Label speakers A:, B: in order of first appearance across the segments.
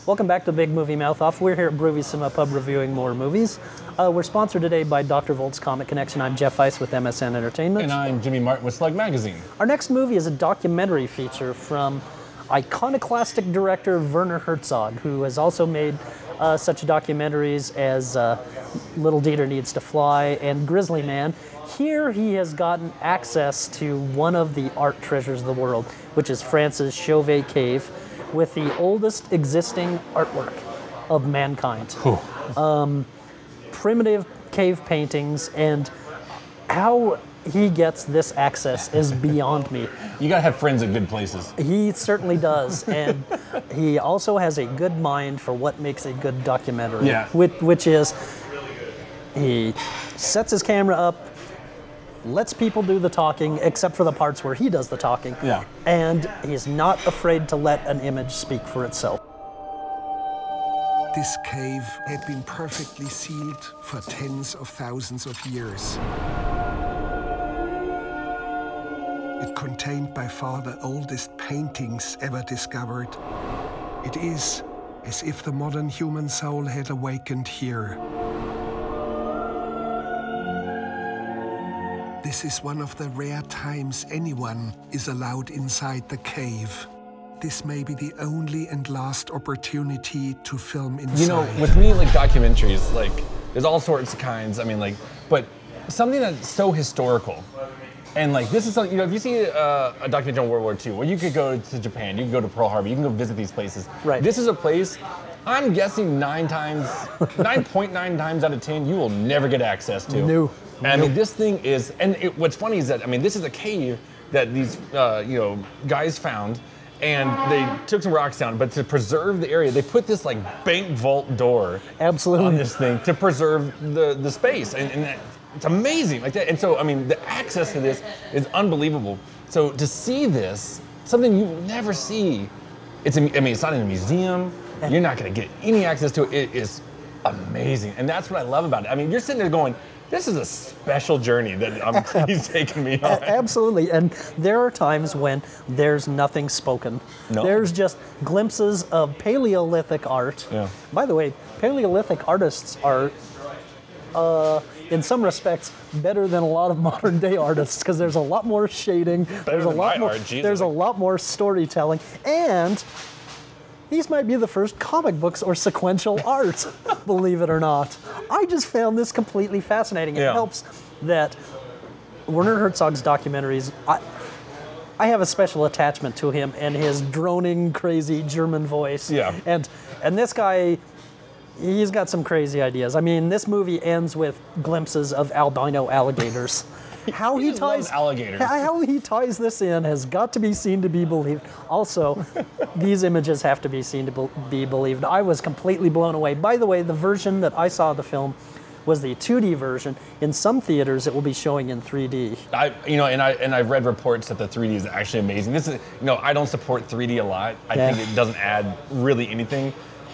A: Welcome back to Big Movie Mouth Off. We're here at Bruvissima Pub reviewing more movies. We're sponsored today by Dr. Volt's Comic Connection. I'm Jeff Weiss with MSN Entertainment.
B: And I'm Jimmy Martin with Slug Magazine.
A: Our next movie is a documentary feature from iconoclastic director Werner Herzog, who has also made such documentaries as Little Dieter Needs to Fly and Grizzly Man. Here he has gotten access to one of the art treasures of the world, which is France's Chauvet Cave, with the oldest existing artwork of mankind. Primitive cave paintings, and how he gets this access is beyond me.
B: You gotta have friends at good places.
A: He certainly does, and he also has a good mind for what makes a good documentary.
B: Yeah.
A: Which is, he sets his camera up, lets people do the talking, except for the parts where he does the talking.
B: Yeah.
A: And he's not afraid to let an image speak for itself.
C: This cave had been perfectly sealed for tens of thousands of years. It contained by far the oldest paintings ever discovered. It is as if the modern human soul had awakened here. This is one of the rare times anyone is allowed inside the cave. This may be the only and last opportunity to film inside.
B: You know, with me, like documentaries, like there's all sorts of kinds. I mean, like, but something that's so historical. And like this is something, you know, if you see a documentary on World War II, well, you could go to Japan, you can go to Pearl Harbor, you can go visit these places.
A: Right.
B: This is a place, I'm guessing 9.9 times out of 10, you will never get access to.
A: No.
B: And I mean, this thing is, and what's funny is that, I mean, this is a cave that these, you know, guys found, and they took some rocks down, but to preserve the area, they put this like bank vault door
A: Absolutely.
B: on this thing to preserve the space. And it's amazing like that. And so, I mean, the access to this is unbelievable. So to see this, something you never see, I mean, it's not in a museum. You're not going to get any access to it. It is amazing. And that's what I love about it. I mean, you're sitting there going, this is a special journey that he's taking me on.
A: Absolutely, and there are times when there's nothing spoken.
B: No.
A: There's just glimpses of Paleolithic art.
B: Yeah.
A: By the way, Paleolithic artists are, in some respects, better than a lot of modern day artists because there's a lot more shading. There's a lot more. There's a lot more storytelling, and these might be the first comic books or sequential art, believe it or not. I just found this completely fascinating. It helps that Werner Herzog's documentaries, I have a special attachment to him and his droning, crazy German voice.
B: Yeah.
A: And this guy, he's got some crazy ideas. I mean, this movie ends with glimpses of albino alligators. How he ties
B: alligators.
A: How he ties this in has got to be seen to be believed. Also, these images have to be seen to be believed. I was completely blown away. By the way, the version that I saw of the film was the 2D version. In some theaters, it will be showing in 3D.
B: I've read reports that the 3D is actually amazing. This is, you know, I don't support 3D a lot. I think it doesn't add really anything.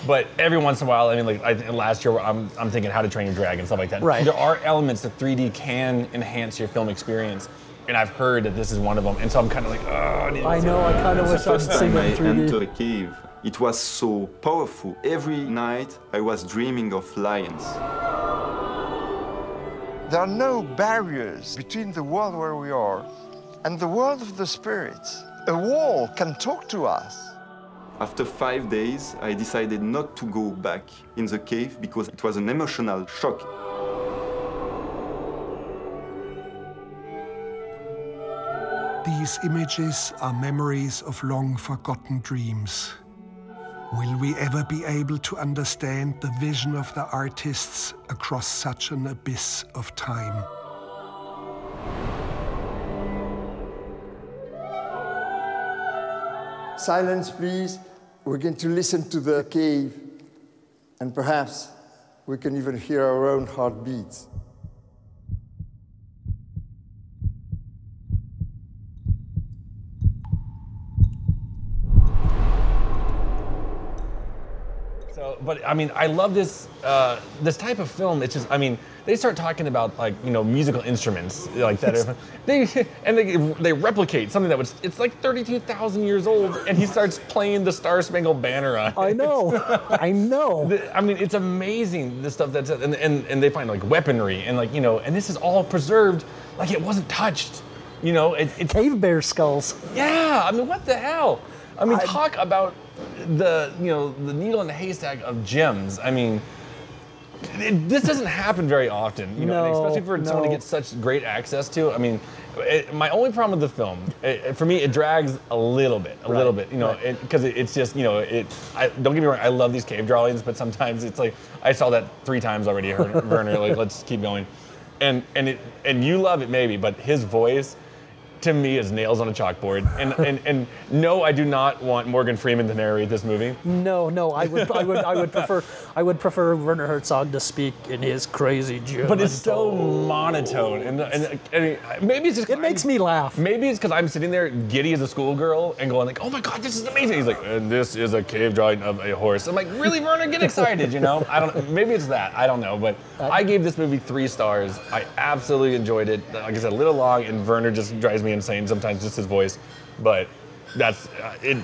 B: But every once in a while, I mean, like last year, I'm thinking How to Train Your Dragon, stuff like that.
A: Right.
B: There are elements that 3D can enhance your film experience, and I've heard that this is one of them. And so I'm kind of like, oh,
A: I know. I kind of wish I'd seen it in 3D.
D: Entered a cave. It was so powerful. Every night, I was dreaming of lions.
E: There are no barriers between the world where we are and the world of the spirits. A wall can talk to us.
D: After 5 days, I decided not to go back in the cave because it was an emotional shock.
C: These images are memories of long-forgotten dreams. Will we ever be able to understand the vision of the artists across such an abyss of time?
E: Silence, please. We're going to listen to the cave, and perhaps we can even hear our own heartbeats.
B: So but I mean, I love this this type of film. It's just, I mean, they start talking about like, you know, musical instruments like that. they replicate something that was, it's like 32,000 years old, and he starts playing the Star Spangled Banner on it.
A: I know. I know.
B: I mean, it's amazing, the stuff that's, and they find like weaponry and like, you know, and this is all preserved like it wasn't touched. You know, it's
A: cave bear skulls.
B: Yeah, I mean, what the hell? I mean, talk about the, you know, the needle in the haystack of gems. I mean, this doesn't happen very often, you know, and especially for someone to get such great access to. I mean, my only problem with the film, for me, it drags a little bit, you know, because it's just, you know, don't get me wrong, I love these cave drawings, but sometimes it's like, I saw that 3 times already, Werner, like, let's keep going. And you love it maybe, but his voice, to me, is nails on a chalkboard. And no, I do not want Morgan Freeman to narrate this movie.
A: No, I would prefer Werner Herzog to speak in his crazy German.
B: But it's so monotone, and maybe it's just
A: it makes me laugh.
B: Maybe it's because I'm sitting there giddy as a schoolgirl and going like, oh my god, this is amazing. He's like, and this is a cave drawing of a horse. I'm like, really, Werner, get excited, you know? I don't. Maybe it's that. I don't know, but I gave this movie 3 stars. I absolutely enjoyed it. Like I said, a little long, and Werner just drives me insane sometimes, just his voice, but that's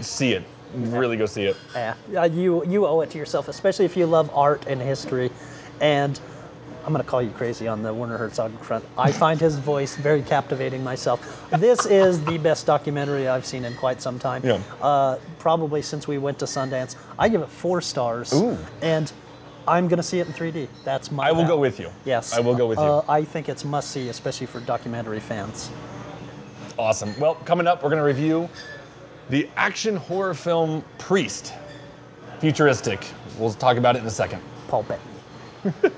B: see it, really go see it.
A: Yeah, you owe it to yourself, especially if you love art and history. And I'm going to call you crazy on the Werner Herzog front. I find his voice very captivating myself. This is the best documentary I've seen in quite some time. Yeah. Probably since we went to Sundance. I give it 4 stars.
B: Ooh.
A: And I'm going to see it in 3D. That's my
B: I will
A: vow.
B: go with you.
A: Yes.
B: I will go with you.
A: I think it's must see, especially for documentary fans.
B: Awesome. Well, coming up, we're going to review the action horror film Priest. Futuristic. We'll talk about it in a second.
A: Paul Bettany.